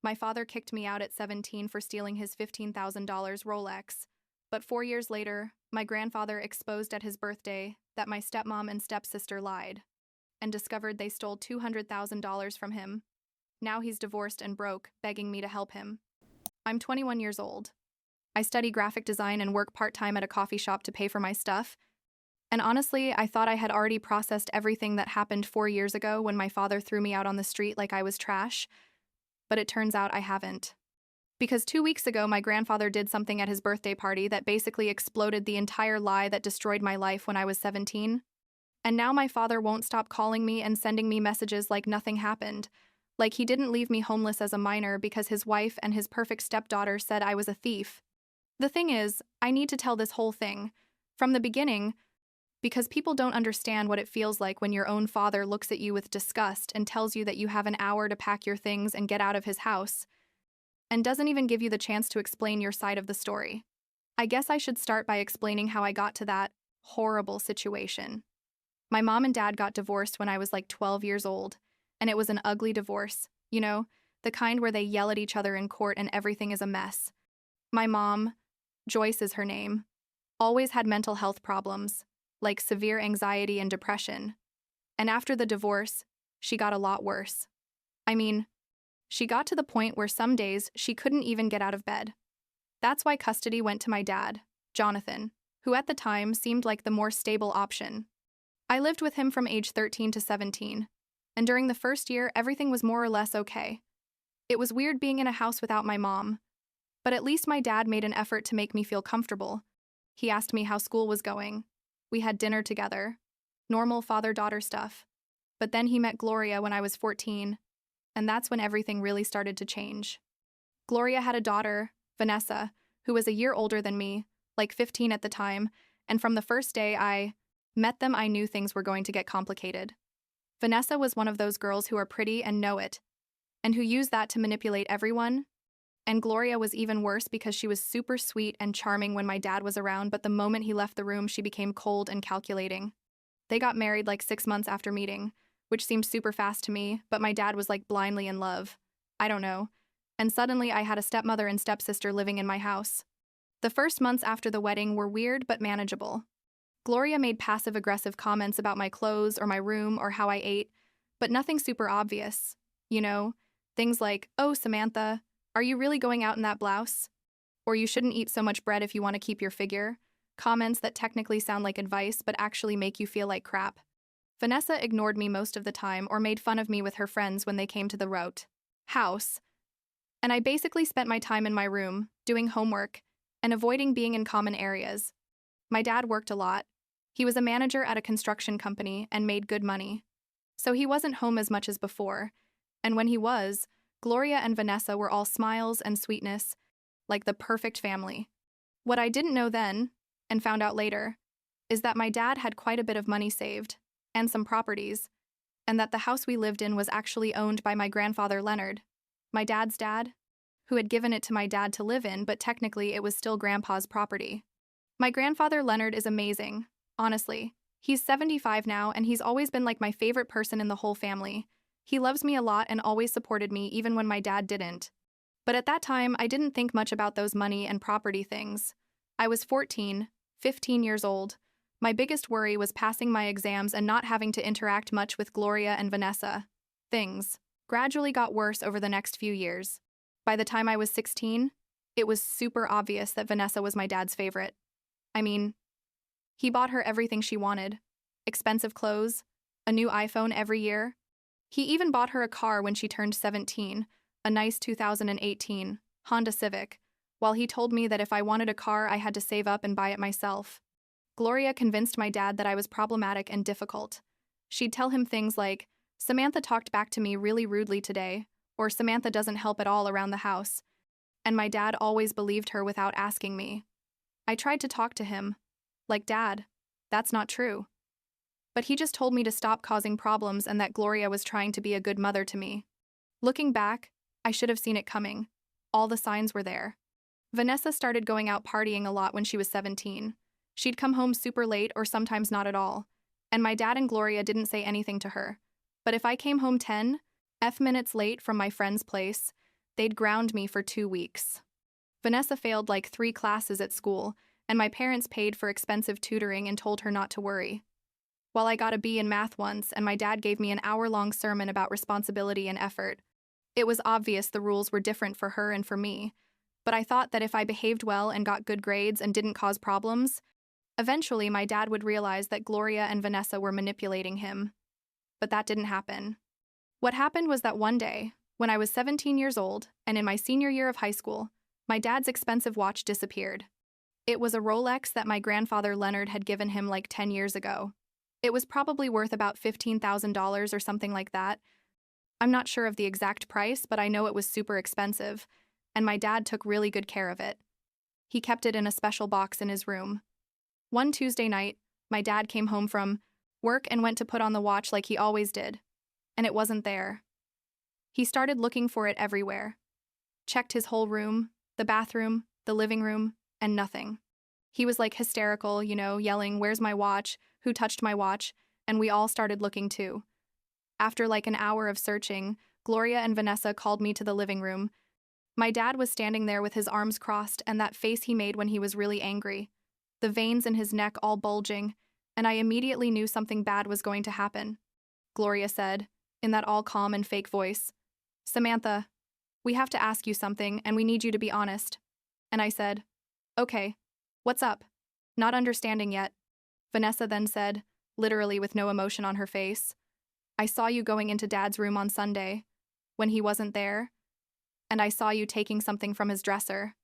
My father kicked me out at 17 for stealing his $15,000 Rolex. But 4 years later, my grandfather exposed at his birthday that my stepmom and stepsister lied and discovered they stole $200,000 from him. Now he's divorced and broke, begging me to help him. I'm 21 years old. I study graphic design and work part-time at a coffee shop to pay for my stuff. And honestly, I thought I had already processed everything that happened 4 years ago when my father threw me out on the street like I was trash. But it turns out I haven't. Because 2 weeks ago, my grandfather did something at his birthday party that basically exploded the entire lie that destroyed my life when I was 17. And now my father won't stop calling me and sending me messages like nothing happened. Like he didn't leave me homeless as a minor because his wife and his perfect stepdaughter said I was a thief. The thing is, I need to tell this whole thing from the beginning because people don't understand what it feels like when your own father looks at you with disgust and tells you that you have an hour to pack your things and get out of his house, and doesn't even give you the chance to explain your side of the story. I guess I should start by explaining how I got to that horrible situation. My mom and dad got divorced when I was like 12 years old, and it was an ugly divorce, the kind where they yell at each other in court and everything is a mess. My mom, Joyce is her name, always had mental health problems, like severe anxiety and depression. And after the divorce, she got a lot worse. I mean, she got to the point where some days she couldn't even get out of bed. That's why custody went to my dad, Jonathan, who at the time seemed like the more stable option. I lived with him from age 13 to 17, and during the first year, everything was more or less okay. It was weird being in a house without my mom, but at least my dad made an effort to make me feel comfortable. He asked me how school was going. We had dinner together. Normal father-daughter stuff. But then he met Gloria when I was 14, and that's when everything really started to change. Gloria had a daughter, Vanessa, who was a year older than me, like 15 at the time, and from the first day I met them, I knew things were going to get complicated. Vanessa was one of those girls who are pretty and know it, and who use that to manipulate everyone. And Gloria was even worse because she was super sweet and charming when my dad was around, but the moment he left the room, she became cold and calculating. They got married like 6 months after meeting, which seemed super fast to me, but my dad was like blindly in love. I don't know. And suddenly I had a stepmother and stepsister living in my house. The first months after the wedding were weird but manageable. Gloria made passive-aggressive comments about my clothes or my room or how I ate, but nothing super obvious. Things like, "Oh, Samantha, are you really going out in that blouse?" Or "You shouldn't eat so much bread if you want to keep your figure." Comments that technically sound like advice but actually make you feel like crap. Vanessa ignored me most of the time or made fun of me with her friends when they came to the house. And I basically spent my time in my room, doing homework, and avoiding being in common areas. My dad worked a lot. He was a manager at a construction company and made good money. So he wasn't home as much as before, and when he was, Gloria and Vanessa were all smiles and sweetness, like the perfect family. What I didn't know then, and found out later, is that my dad had quite a bit of money saved, and some properties, and that the house we lived in was actually owned by my grandfather Leonard, my dad's dad, who had given it to my dad to live in, but technically it was still Grandpa's property. My grandfather Leonard is amazing, honestly. He's 75 now, and he's always been like my favorite person in the whole family. He loves me a lot and always supported me even when my dad didn't. But at that time, I didn't think much about those money and property things. I was 14, 15 years old. My biggest worry was passing my exams and not having to interact much with Gloria and Vanessa. Things gradually got worse over the next few years. By the time I was 16, it was super obvious that Vanessa was my dad's favorite. I mean, he bought her everything she wanted. Expensive clothes, a new iPhone every year. He even bought her a car when she turned 17, a nice 2018 Honda Civic, while he told me that if I wanted a car, I had to save up and buy it myself. Gloria convinced my dad that I was problematic and difficult. She'd tell him things like, "Samantha talked back to me really rudely today," or "Samantha doesn't help at all around the house." And my dad always believed her without asking me. I tried to talk to him. Like, "Dad, that's not true." But he just told me to stop causing problems and that Gloria was trying to be a good mother to me. Looking back, I should have seen it coming. All the signs were there. Vanessa started going out partying a lot when she was 17. She'd come home super late or sometimes not at all, and my dad and Gloria didn't say anything to her. But if I came home 10 minutes late from my friend's place, They'd ground me for 2 weeks. Vanessa failed like 3 classes at school, and my parents paid for expensive tutoring and told her not to worry. While I got a B in math once and my dad gave me an hour-long sermon about responsibility and effort, it was obvious the rules were different for her and for me, but I thought that if I behaved well and got good grades and didn't cause problems, eventually my dad would realize that Gloria and Vanessa were manipulating him. But that didn't happen. What happened was that one day, when I was 17 years old and in my senior year of high school, my dad's expensive watch disappeared. It was a Rolex that my grandfather Leonard had given him like 10 years ago. It was probably worth about $15,000 or something like that. I'm not sure of the exact price, but I know it was super expensive, and my dad took really good care of it. He kept it in a special box in his room. One Tuesday night, my dad came home from work and went to put on the watch like he always did, and it wasn't there. He started looking for it everywhere. Checked his whole room, the bathroom, the living room, and nothing. He was like hysterical, yelling, "Where's my watch? Who touched my watch?" And we all started looking too. After like an hour of searching, Gloria and Vanessa called me to the living room. My dad was standing there with his arms crossed and that face he made when he was really angry, the veins in his neck all bulging, and I immediately knew something bad was going to happen. Gloria said, in that all calm and fake voice, "Samantha, we have to ask you something and we need you to be honest." And I said, "Okay, what's up?" Not understanding yet. Vanessa then said, literally with no emotion on her face, "I saw you going into Dad's room on Sunday, when he wasn't there, and I saw you taking something from his dresser."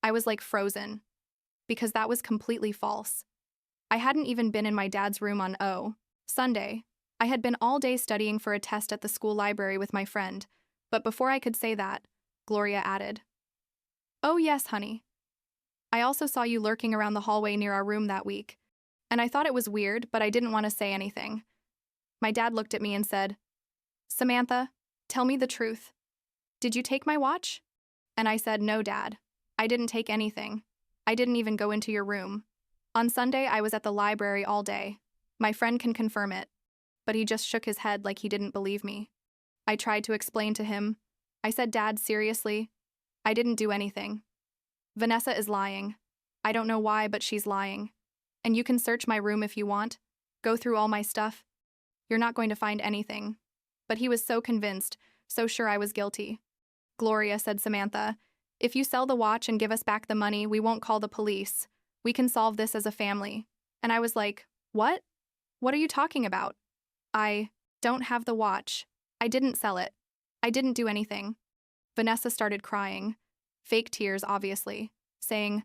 I was like frozen, because that was completely false. I hadn't even been in my dad's room on Sunday. I had been all day studying for a test at the school library with my friend, but before I could say that, Gloria added, "Oh yes, honey. I also saw you lurking around the hallway near our room that week, and I thought it was weird, but I didn't want to say anything." My dad looked at me and said, "Samantha, tell me the truth. Did you take my watch?" And I said, "No, Dad. I didn't take anything. I didn't even go into your room. On Sunday, I was at the library all day. My friend can confirm it." But he just shook his head like he didn't believe me. I tried to explain to him. I said, "Dad, seriously? I didn't do anything. Vanessa is lying. I don't know why, but she's lying. And you can search my room if you want. Go through all my stuff. You're not going to find anything." But he was so convinced, so sure I was guilty. "Gloria," said Samantha, "if you sell the watch and give us back the money, we won't call the police. We can solve this as a family." And I was like, "What? What are you talking about? I don't have the watch. I didn't sell it. I didn't do anything." Vanessa started crying, fake tears obviously, saying,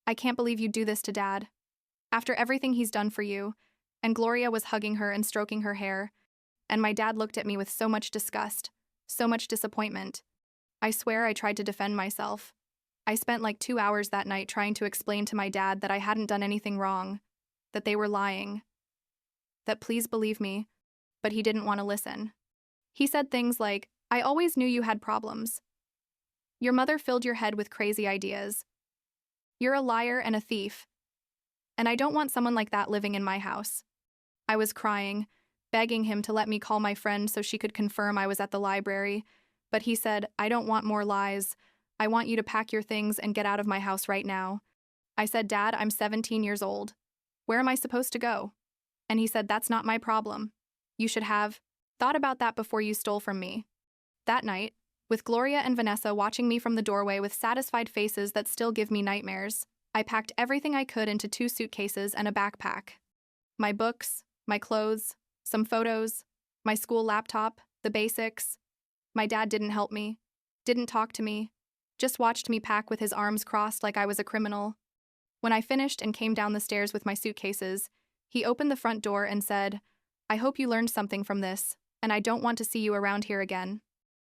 "I can't believe you'd do this to Dad. After everything he's done for you." And Gloria was hugging her and stroking her hair, and my dad looked at me with so much disgust, so much disappointment. I swear I tried to defend myself. I spent like 2 hours that night trying to explain to my dad that I hadn't done anything wrong, that they were lying, that please believe me, but he didn't want to listen. He said things like, "I always knew you had problems. Your mother filled your head with crazy ideas. You're a liar and a thief. And I don't want someone like that living in my house." I was crying, begging him to let me call my friend so she could confirm I was at the library, but he said, "I don't want more lies. I want you to pack your things and get out of my house right now." I said, "Dad, I'm 17 years old. Where am I supposed to go?" And he said, "That's not my problem. You should have thought about that before you stole from me." That night, with Gloria and Vanessa watching me from the doorway with satisfied faces that still give me nightmares, I packed everything I could into 2 suitcases and a backpack. My books, my clothes, some photos, my school laptop, the basics. My dad didn't help me, didn't talk to me, just watched me pack with his arms crossed like I was a criminal. When I finished and came down the stairs with my suitcases, he opened the front door and said, "I hope you learned something from this, and I don't want to see you around here again."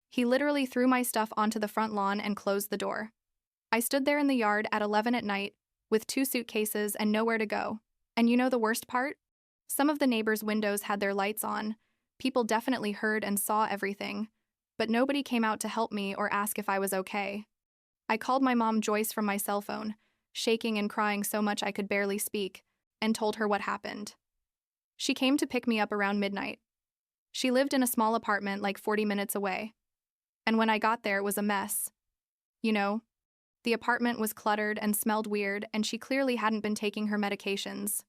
He literally threw my stuff onto the front lawn and closed the door. I stood there in the yard at 11 at night with 2 suitcases and nowhere to go. And you know the worst part? Some of the neighbors' windows had their lights on. People definitely heard and saw everything, but nobody came out to help me or ask if I was okay. I called my mom Joyce from my cell phone, shaking and crying so much I could barely speak, and told her what happened. She came to pick me up around midnight. She lived in a small apartment like 40 minutes away. And when I got there, it was a mess. You know, the apartment was cluttered and smelled weird, and she clearly hadn't been taking her medications.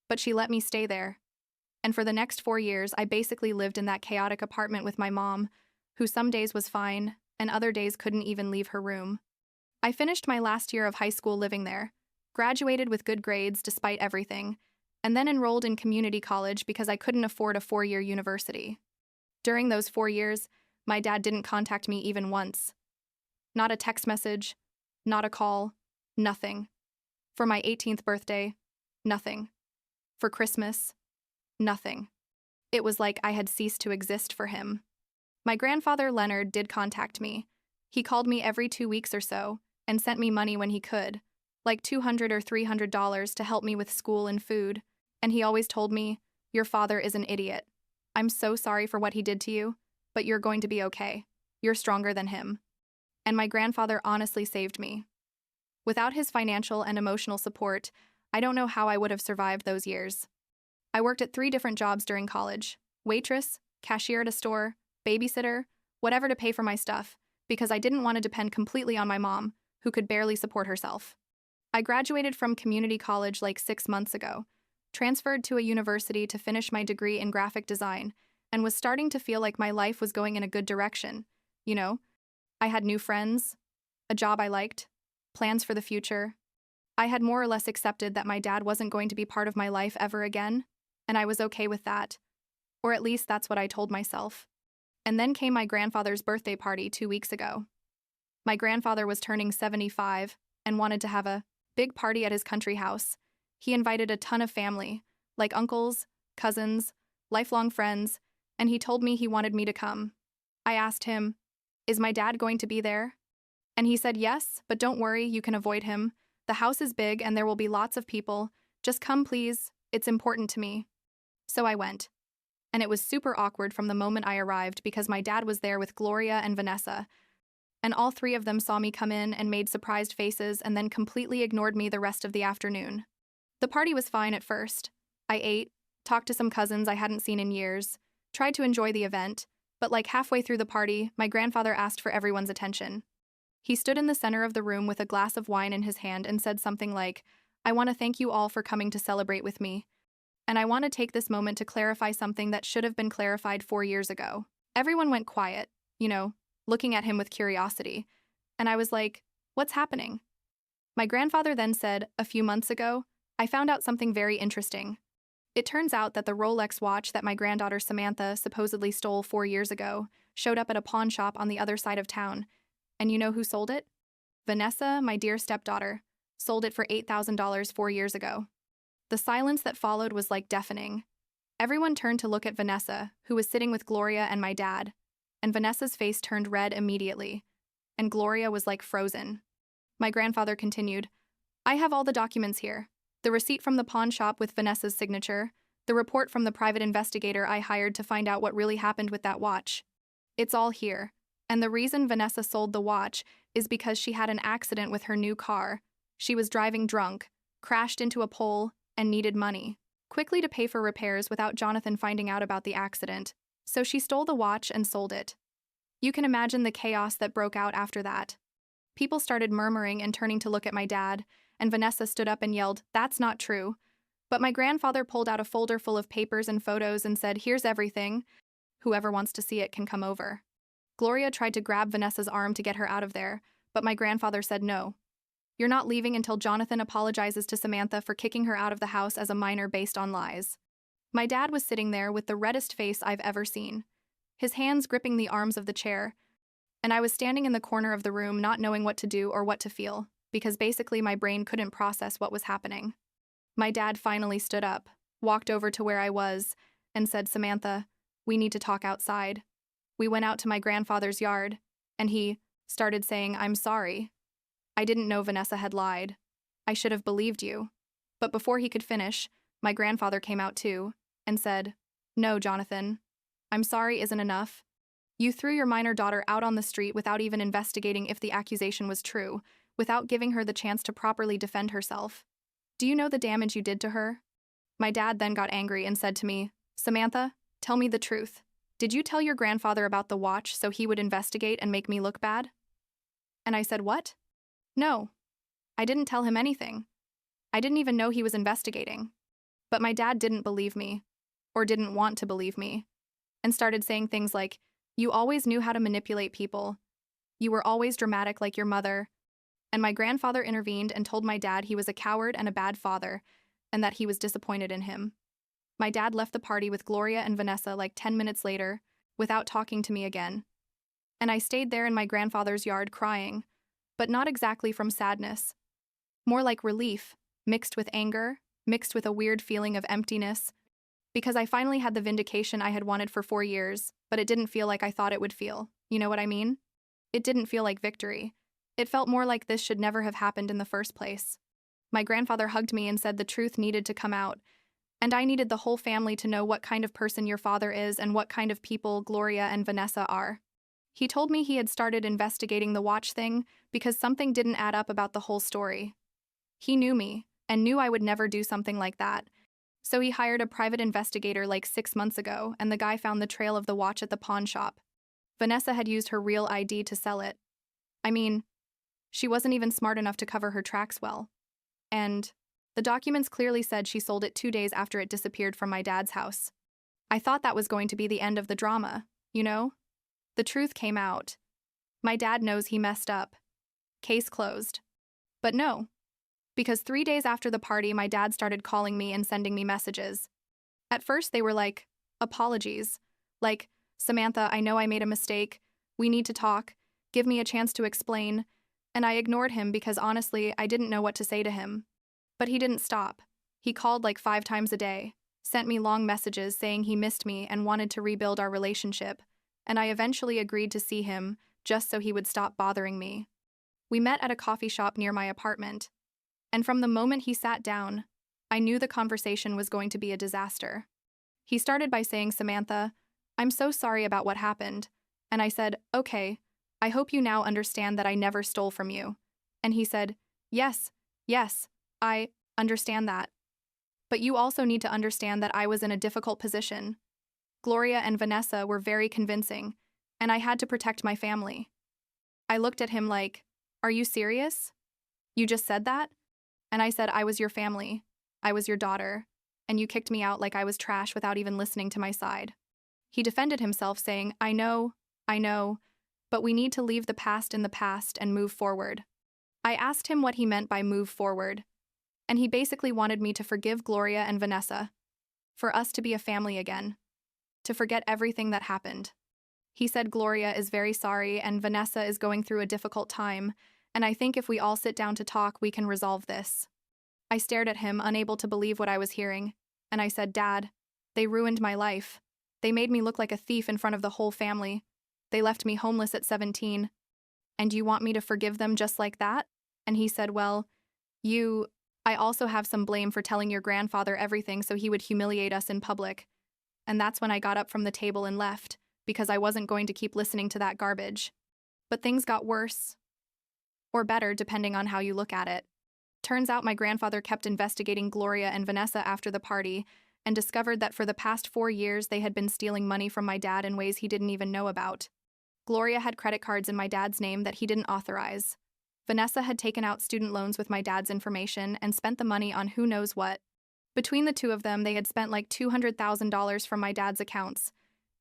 But she let me stay there. And for the next 4 years, I basically lived in that chaotic apartment with my mom, who some days was fine, and other days couldn't even leave her room. I finished my last year of high school living there, graduated with good grades despite everything, and then enrolled in community college because I couldn't afford a 4-year university. During those 4 years, my dad didn't contact me even once. Not a text message, not a call, nothing. For my 18th birthday, nothing. For Christmas, nothing. It was like I had ceased to exist for him. My grandfather Leonard did contact me. He called me every 2 weeks or so and sent me money when he could, like $200 or $300 to help me with school and food. And he always told me, "Your father is an idiot. I'm so sorry for what he did to you, but you're going to be okay. You're stronger than him." And my grandfather honestly saved me. Without his financial and emotional support, I don't know how I would have survived those years. I worked at 3 different jobs during college: waitress, cashier at a store, babysitter, whatever to pay for my stuff, because I didn't want to depend completely on my mom, who could barely support herself. I graduated from community college like 6 months ago, transferred to a university to finish my degree in graphic design, and was starting to feel like my life was going in a good direction. You know, I had new friends, a job I liked, plans for the future. I had more or less accepted that my dad wasn't going to be part of my life ever again, and I was okay with that. Or at least that's what I told myself. And then came my grandfather's birthday party 2 weeks ago. My grandfather was turning 75 and wanted to have a big party at his country house. He invited a ton of family, like uncles, cousins, lifelong friends, and he told me he wanted me to come. I asked him, "Is my dad going to be there?" And he said, "Yes, but don't worry, you can avoid him. The house is big and there will be lots of people. Just come, please. It's important to me." So I went. And it was super awkward from the moment I arrived because my dad was there with Gloria and Vanessa, and all 3 of them saw me come in and made surprised faces and then completely ignored me the rest of the afternoon. The party was fine at first. I ate, talked to some cousins I hadn't seen in years, tried to enjoy the event, but like halfway through the party, my grandfather asked for everyone's attention. He stood in the center of the room with a glass of wine in his hand and said something like, "I want to thank you all for coming to celebrate with me. And I want to take this moment to clarify something that should have been clarified 4 years ago." Everyone went quiet, looking at him with curiosity. And I was like, "What's happening?" My grandfather then said, "A few months ago, I found out something very interesting. It turns out that the Rolex watch that my granddaughter Samantha supposedly stole 4 years ago showed up at a pawn shop on the other side of town. And you know who sold it? Vanessa, my dear stepdaughter, sold it for $8,000 4 years ago." The silence that followed was like deafening. Everyone turned to look at Vanessa, who was sitting with Gloria and my dad, and Vanessa's face turned red immediately, and Gloria was like frozen. My grandfather continued, "I have all the documents here. The receipt from the pawn shop with Vanessa's signature, the report from the private investigator I hired to find out what really happened with that watch. It's all here. And the reason Vanessa sold the watch is because she had an accident with her new car. She was driving drunk, crashed into a pole, and needed money quickly to pay for repairs without Jonathan finding out about the accident. So she stole the watch and sold it. You can imagine the chaos that broke out after that. People started murmuring and turning to look at my dad, and Vanessa stood up and yelled, "That's not true." But my grandfather pulled out a folder full of papers and photos and said, "Here's everything. Whoever wants to see it can come over." Gloria tried to grab Vanessa's arm to get her out of there, but my grandfather said no. "You're not leaving until Jonathan apologizes to Samantha for kicking her out of the house as a minor based on lies." My dad was sitting there with the reddest face I've ever seen, his hands gripping the arms of the chair, and I was standing in the corner of the room not knowing what to do or what to feel, because basically my brain couldn't process what was happening. My dad finally stood up, walked over to where I was, and said, "Samantha, we need to talk outside." We went out to my grandfather's yard, and he started saying, "I'm sorry. I didn't know Vanessa had lied. I should have believed you." But before he could finish, my grandfather came out too and said, "No, Jonathan, I'm sorry isn't enough. You threw your minor daughter out on the street without even investigating if the accusation was true, without giving her the chance to properly defend herself. Do you know the damage you did to her?" My dad then got angry and said to me, "Samantha, tell me the truth. Did you tell your grandfather about the watch so he would investigate and make me look bad? And I said, what? No, I didn't tell him anything. I didn't even know he was investigating. But my dad didn't believe me, or didn't want to believe me, and started saying things like, you always knew how to manipulate people. You were always dramatic like your mother. And my grandfather intervened and told my dad he was a coward and a bad father, and that he was disappointed in him. My dad left the party with Gloria and Vanessa like 10 minutes later, without talking to me again. And I stayed there in my grandfather's yard crying, but not exactly from sadness. More like relief, mixed with anger, mixed with a weird feeling of emptiness, because I finally had the vindication I had wanted for 4 years, but it didn't feel like I thought it would feel. You know what I mean? It didn't feel like victory. It felt more like this should never have happened in the first place. My grandfather hugged me and said the truth needed to come out, and I needed the whole family to know what kind of person your father is and what kind of people Gloria and Vanessa are. He told me he had started investigating the watch thing because something didn't add up about the whole story. He knew me, and knew I would never do something like that. So he hired a private investigator like 6 months ago, and the guy found the trail of the watch at the pawn shop. Vanessa had used her real ID to sell it. I mean, she wasn't even smart enough to cover her tracks well. And the documents clearly said she sold it 2 days after it disappeared from my dad's house. I thought that was going to be the end of the drama, you know? The truth came out. My dad knows he messed up. Case closed. But no. Because 3 days after the party, my dad started calling me and sending me messages. At first, they were like, apologies. Like, Samantha, I know I made a mistake. We need to talk. Give me a chance to explain. And I ignored him because honestly, I didn't know what to say to him. But he didn't stop. He called like 5 times a day, sent me long messages saying he missed me and wanted to rebuild our relationship. And I eventually agreed to see him, just so he would stop bothering me. We met at a coffee shop near my apartment. And from the moment he sat down, I knew the conversation was going to be a disaster. He started by saying, Samantha, I'm so sorry about what happened. And I said, okay, I hope you now understand that I never stole from you. And he said, yes, I understand that. But you also need to understand that I was in a difficult position. Gloria and Vanessa were very convincing, and I had to protect my family. I looked at him like, are you serious? You just said that? And I said, I was your family. I was your daughter. And you kicked me out like I was trash without even listening to my side. He defended himself, saying, I know, but we need to leave the past in the past and move forward. I asked him what he meant by move forward, and he basically wanted me to forgive Gloria and Vanessa, for us to be a family again, to forget everything that happened. He said Gloria is very sorry and Vanessa is going through a difficult time, and I think if we all sit down to talk, we can resolve this. I stared at him, unable to believe what I was hearing, and I said, Dad, they ruined my life. They made me look like a thief in front of the whole family. They left me homeless at 17. And you want me to forgive them just like that? And he said, well, I also have some blame for telling your grandfather everything so he would humiliate us in public. And that's when I got up from the table and left, because I wasn't going to keep listening to that garbage. But things got worse. Or better, depending on how you look at it. Turns out my grandfather kept investigating Gloria and Vanessa after the party and discovered that for the past 4 years they had been stealing money from my dad in ways he didn't even know about. Gloria had credit cards in my dad's name that he didn't authorize. Vanessa had taken out student loans with my dad's information and spent the money on who knows what. Between the two of them, they had spent like $200,000 from my dad's accounts.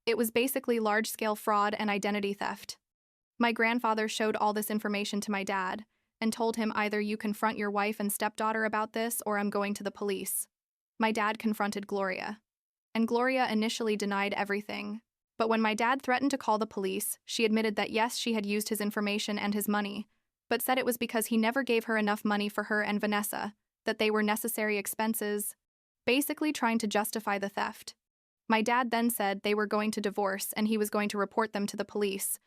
It was basically large-scale fraud and identity theft. My grandfather showed all this information to my dad and told him either you confront your wife and stepdaughter about this or I'm going to the police. My dad confronted Gloria. And Gloria initially denied everything. But when my dad threatened to call the police, she admitted that yes, she had used his information and his money, but said it was because he never gave her enough money for her and Vanessa, that they were necessary expenses, basically trying to justify the theft. My dad then said they were going to divorce and he was going to report them to the police,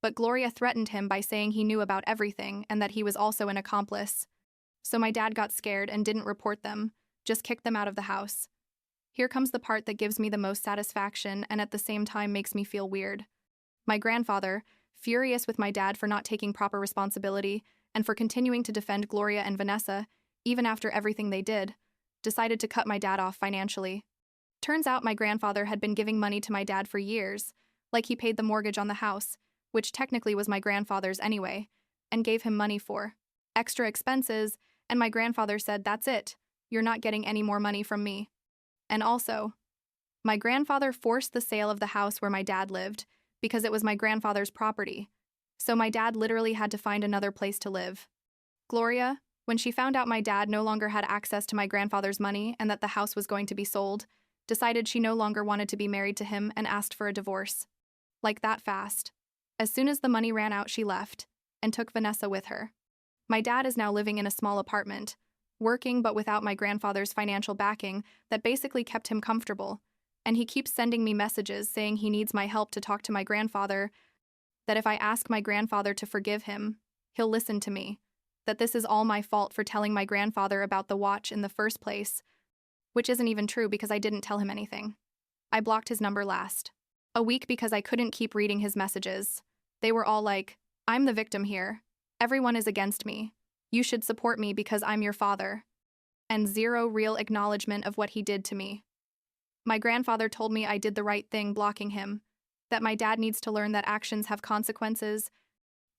but Gloria threatened him by saying he knew about everything and that he was also an accomplice. So my dad got scared and didn't report them, just kicked them out of the house. Here comes the part that gives me the most satisfaction and at the same time makes me feel weird. My grandfather, furious with my dad for not taking proper responsibility and for continuing to defend Gloria and Vanessa, even after everything they did, decided to cut my dad off financially. Turns out my grandfather had been giving money to my dad for years, like he paid the mortgage on the house, which technically was my grandfather's anyway, and gave him money for extra expenses, and my grandfather said, "That's it, you're not getting any more money from me." And also, my grandfather forced the sale of the house where my dad lived because it was my grandfather's property, so my dad literally had to find another place to live. Gloria, when she found out my dad no longer had access to my grandfather's money and that the house was going to be sold, decided she no longer wanted to be married to him and asked for a divorce. Like that fast. As soon as the money ran out, she left and took Vanessa with her. My dad is now living in a small apartment, working but without my grandfather's financial backing that basically kept him comfortable, and he keeps sending me messages saying he needs my help to talk to my grandfather, that if I ask my grandfather to forgive him, he'll listen to me, that this is all my fault for telling my grandfather about the watch in the first place, which isn't even true because I didn't tell him anything. I blocked his number last a week because I couldn't keep reading his messages. They were all like, "I'm the victim here. Everyone is against me. You should support me because I'm your father." And zero real acknowledgement of what he did to me. My grandfather told me I did the right thing blocking him, that my dad needs to learn that actions have consequences,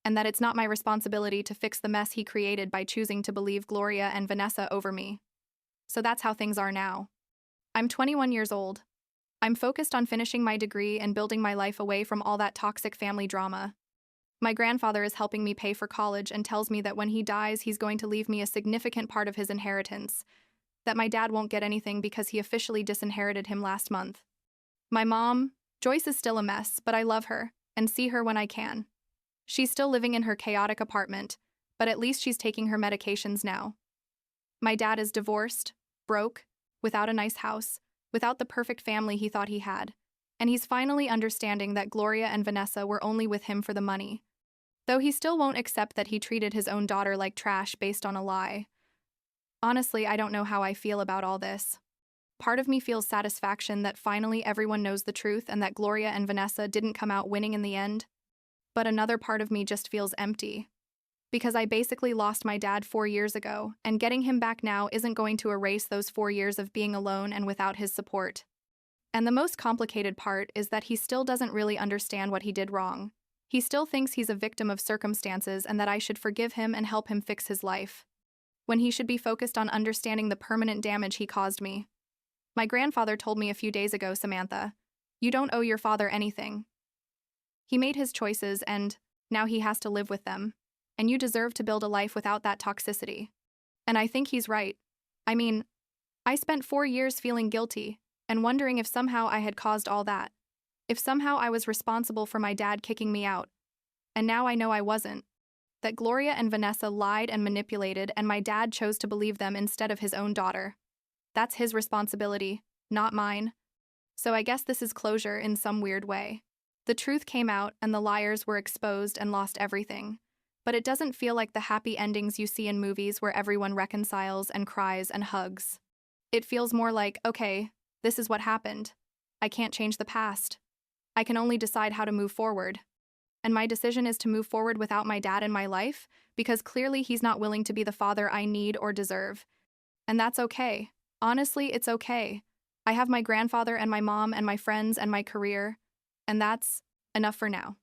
and that it's not my responsibility to fix the mess he created by choosing to believe Gloria and Vanessa over me. So that's how things are now. I'm 21 years old. I'm focused on finishing my degree and building my life away from all that toxic family drama. My grandfather is helping me pay for college and tells me that when he dies, he's going to leave me a significant part of his inheritance, that my dad won't get anything because he officially disinherited him last month. My mom, Joyce, is still a mess, but I love her and see her when I can. She's still living in her chaotic apartment, but at least she's taking her medications now. My dad is divorced, broke, without a nice house, without the perfect family he thought he had, and he's finally understanding that Gloria and Vanessa were only with him for the money. Though he still won't accept that he treated his own daughter like trash based on a lie. Honestly, I don't know how I feel about all this. Part of me feels satisfaction that finally everyone knows the truth and that Gloria and Vanessa didn't come out winning in the end. But another part of me just feels empty. Because I basically lost my dad 4 years ago, and getting him back now isn't going to erase those 4 years of being alone and without his support. And the most complicated part is that he still doesn't really understand what he did wrong. He still thinks he's a victim of circumstances and that I should forgive him and help him fix his life, when he should be focused on understanding the permanent damage he caused me. My grandfather told me a few days ago, "Samantha, you don't owe your father anything. He made his choices and now he has to live with them, and you deserve to build a life without that toxicity." And I think he's right. I mean, I spent 4 years feeling guilty and wondering if somehow I had caused all that. If somehow I was responsible for my dad kicking me out. And now I know I wasn't. That Gloria and Vanessa lied and manipulated, and my dad chose to believe them instead of his own daughter. That's his responsibility, not mine. So I guess this is closure in some weird way. The truth came out and the liars were exposed and lost everything. But it doesn't feel like the happy endings you see in movies where everyone reconciles and cries and hugs. It feels more like, okay, this is what happened. I can't change the past. I can only decide how to move forward. And my decision is to move forward without my dad in my life, because clearly he's not willing to be the father I need or deserve. And that's okay. Honestly, it's okay. I have my grandfather and my mom and my friends and my career, and that's enough for now.